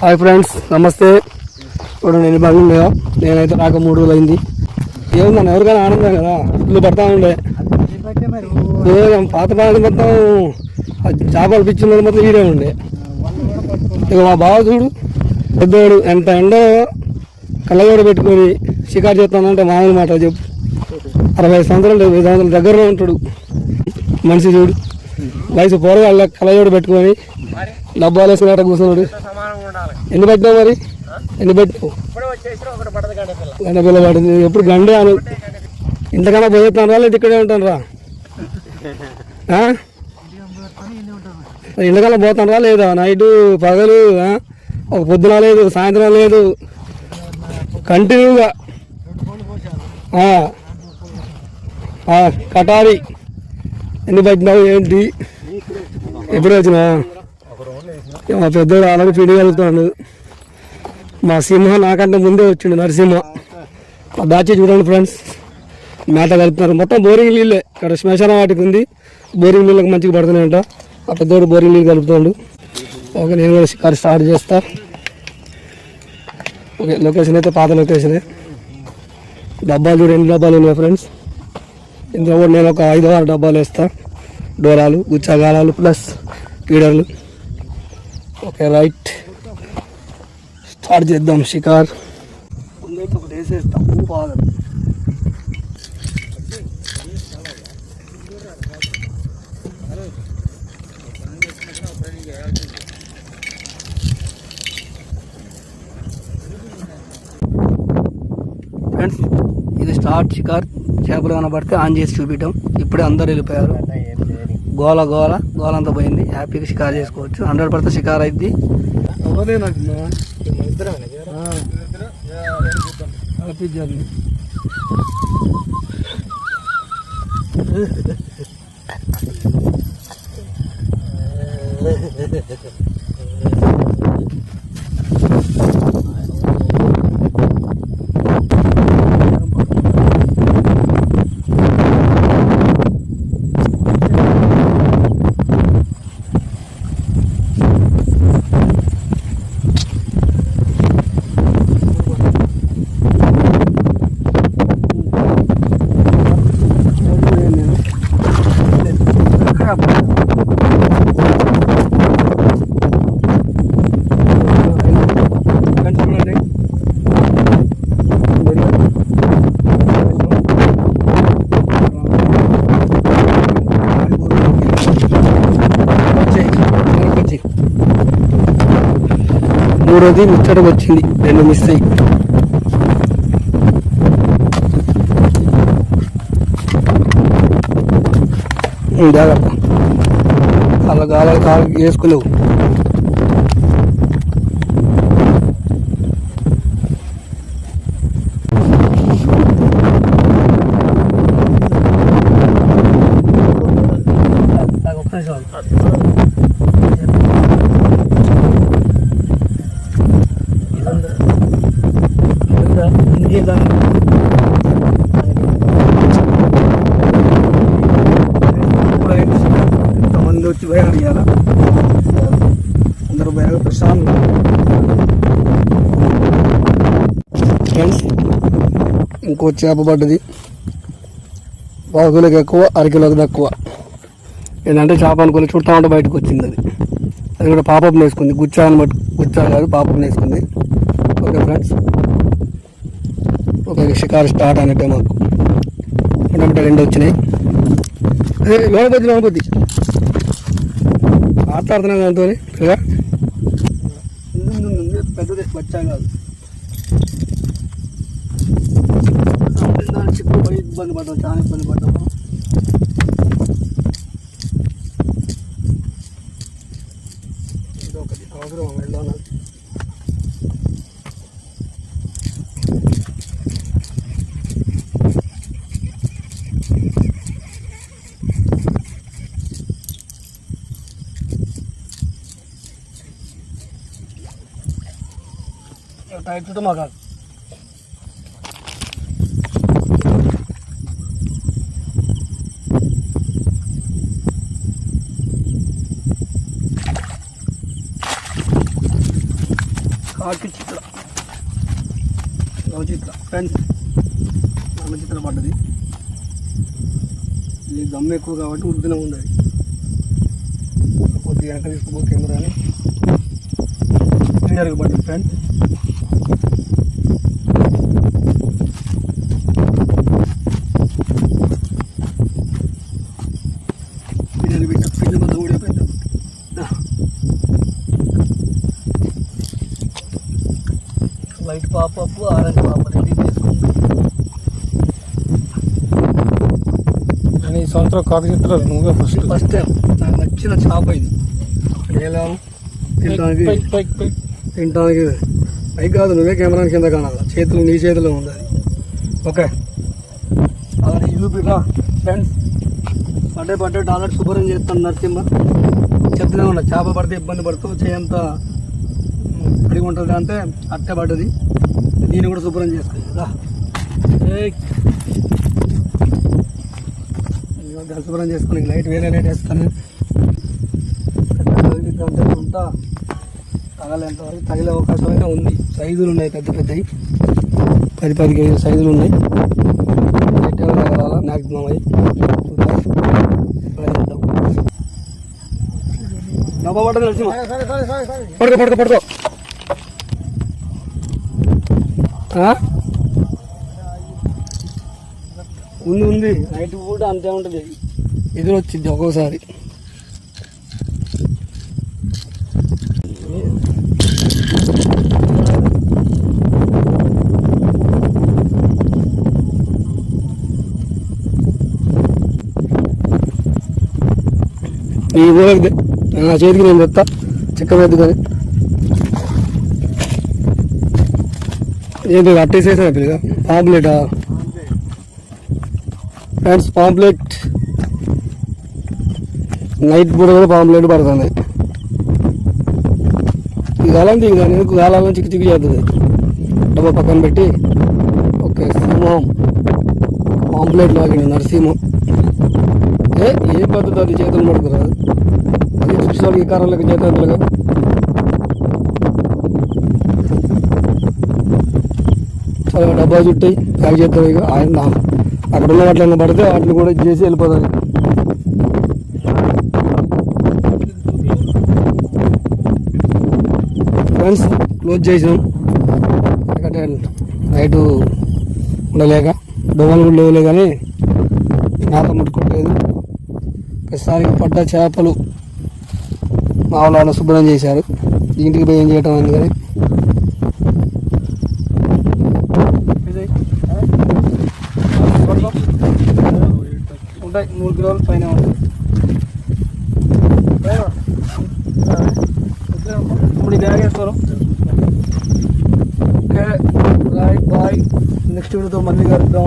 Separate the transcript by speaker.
Speaker 1: Hi friends, నమస్తే. ఇప్పుడు నేను బాగుండే, నేనైతే రాక 3 రోజులు అయింది. ఏముందన్న ఎవరికైనా ఆనందం కదా, ఇల్లు పడతా ఉండే పాత పాటలు మొత్తం చేపలు పిచ్చింది మొత్తం ఈడే ఉండే. ఇక మా బావ చూడు పెద్దోడు ఎంత ఎండో కళ్ళగోడ పెట్టుకొని షికారు చేస్తానంటే మామూలు మాట చెప్పు. 60 సంవత్సరాలు 70 సంవత్సరాల దగ్గరలో ఉంటాడు మనిషి. చూడు వయసు పోరగాళ్ళ కళ్ళగోడ పెట్టుకొని డబ్బాలు వేసుకున్నట్టు కూర్చున్నాడు. ఎన్ని పెట్టినావు మరి? ఎన్ని పెట్టినావు? గంట పిల్ల పడింది. ఎప్పుడు గండే అను. ఇంతకన్నా పోయేస్తాను రా, లేదు ఇక్కడే ఉంటాను రా. ఇంతకన్నా పోతాను రా లేదా? నైటు పగలు ఒక పొద్దున లేదు, సాయంత్రం లేదు, కంటిన్యూగా కటారి. ఎన్ని పెట్టినావు ఏంటి? ఎప్పుడు వచ్చినా? మా పెద్దోడు అలాగే పిండిగలుగుతాడు. మా సింహ నాకంటే ముందే వచ్చిండు, నరసింహ. మా దాచి చూడండి ఫ్రెండ్స్, మేత కలుపుతున్నారు. మొత్తం బోరింగ్ నీళ్ళే. ఇక్కడ శ్మశాన వాటికి ఉంది, బోరింగ్ నీళ్ళకి మంచిగా పడుతున్నాయంట. మా పెద్దోడు బోరింగ్ నీళ్ళు కలుపుతాడు. ఓకే, నేను కూడా షికారు స్టార్ట్ చేస్తా. ఓకే, లొకేషన్ అయితే పాత లొకేషనే. డబ్బాలు చూడు ఎన్ని డబ్బాలు ఉన్నాయి ఫ్రెండ్స్. ఇందులో కూడా నేను ఒక 5-6 డబ్బాలు వేస్తా. డోరాలు, గుచ్చాగాలాలు ప్లస్ ఫీడర్లు. ఓకే రైట్, స్టార్ట్ చేద్దాం షికార్. ముందైతే ఒకటి వేసేస్తాం బాగా. ఫ్రెండ్స్, ఇది స్టార్ట్ షికార్. చేపలు కనబడితే ఆన్ చేసి చూపించడం. ఇప్పుడే అందరు వెళ్ళిపోయారు. గోల గోల గోల అంతా పోయింది. హ్యాపీగా షికార్ చేసుకోవచ్చు. 100% షికార్ అయింది. మూడోది ముచ్చటకు వచ్చింది, 2 మిస్ అయ్యి. జాగ్రత్త, అలా గాలి కాలు వేసుకునేవు. ఎంతమంది వచ్చి భయం అడిగాల, అందరూ భయం ప్రశాంతం. ఫ్రెండ్స్, ఇంకో చేప పడ్డది. 1 కిలోకి ఎక్కువ, 1/2 కిలోకి తక్కువ. ఏంటంటే చేప అనుకుని చుట్టా ఉంటే బయటకు వచ్చింది. అది కూడా పాపం వేసుకుంది. గుచ్చా కాదు, పాపం వేసుకుంది. ఓకే ఫ్రెండ్స్, ఓకే షికారు స్టార్ట్ అన్నట్టే. మాకు అంటే 2 వచ్చినాయి. లోపొద్ది మాట్లాడుతున్నాను దాంతో. పెద్దది వచ్చా కాదు, చిక్కుపోయి ఇబ్బంది పడ్డాం, చాలా ఇబ్బంది పడ్డాము. ఇదొకటి అవసరం వెళ్ళాను. టైట్ చుట్టూ మాకు కాకి చిత్ర నవచిత్ర ఫ్రెండ్స్, నవచిత్ర పడ్డది. ఇది దమ్ము ఎక్కువ కాబట్టి ఉద్దిన ఉంది. కొద్దిగా వెనక తీసుకుపో కెమెరాని. క్లియర్గా పడ్డది ఫ్రెండ్స్. పిండి మొత్తం ఊడిపోయింది. వైట్ పాపప్పు, ఆరెంజ్ పాప రెడీ చేసుకుంటాం.
Speaker 2: ఈ సంవత్సరం కాకి చిత్రాలు నువ్వే
Speaker 1: ఫస్ట్ టైం నాకు నచ్చిన చేప ఇది. వెళ్ళాము తినడానికి పైకి కాదు, నువ్వే కెమెరా కింద కానాలి. చేతులు నీ చేతిలో ఉంది అది. ఓకే, అలాగే చూపిరా ఫ్రెండ్స్. పడ్డే టాయిలెట్ శుభ్రం చేస్తాను నరసింహ. చెప్తూనే ఉన్నా, చేప పడితే ఇబ్బంది పడుతూ చేయంత అడిగి ఉంటుంది అంటే అట్టే పడ్డది. దీన్ని కూడా శుభ్రం చేసుకుంది. శుభ్రం చేసుకుని లైట్ వేరే లైట్ వేస్తాను. అంతా తగలేంత వరకు తగిలే అవకాశం అయితే ఉంది. సైజులు ఉన్నాయి, పెద్ద పెద్దవి 10 కేజీల సైజులు ఉన్నాయి. లైట్ తగలాలా మ్యాక్సిమం అయ్యి డబ్బా పట్టదు. పడుకో ఉంది. నైట్ పూట అంతే ఉంటుంది, ఎదురు వచ్చింది ఒక్కోసారి. ఈ ఊరికి నా చేతికి నేను చెప్తా చిక్క పెద్దదని. ఏంటి అట్టేసేసా పిల్లగా పాంప్లెటా ఫ్రెండ్స్? పాంప్లెట్ నైట్ పూట కూడా పాంప్లెట్ పడుతుంది. ఇది కాలం దిగు, దాని ఎందుకు కాలాలని చిక్కు చిక్కు చేస్తుంది. డబ్బా పక్కన పెట్టి ఓకే. సింహం పాంప్లెట్ లాగింది నరసింహం. ఏ పద్ధతి అది చేతులు పడుకురాదు. అది చూసేవాళ్ళకి కర్రలకి చేతులుగా చాలా డబ్బా చుట్టాయి ప్యాక్ చేస్తాం. ఇక ఆయన అక్కడ ఉన్న వాటిని పడితే వాటిని కూడా చేసి వెళ్ళిపోతుంది. ఫ్రెండ్స్ క్లోజ్ చేసినాం, ఎందుకంటే నైట్ ఉండలేక దోమలు కూడా లేవులే కానీ మేత ముట్టుకోవట్లేదు. ప్రస్తుతానికి పడ్డ చేపలు మా వాళ్ళు శుభ్రం చేశారు. ఇంటికి పోయి ఏం చేయటం అందుకని ఉంటాయి. 3 కిలోల పైన ఉంటాయి. ఇప్పుడు ఈ బ్యాగ్ వేస్తారు. Okay right bye. నెక్స్ట్ వీడియోతో మళ్ళీ కలుద్దాం.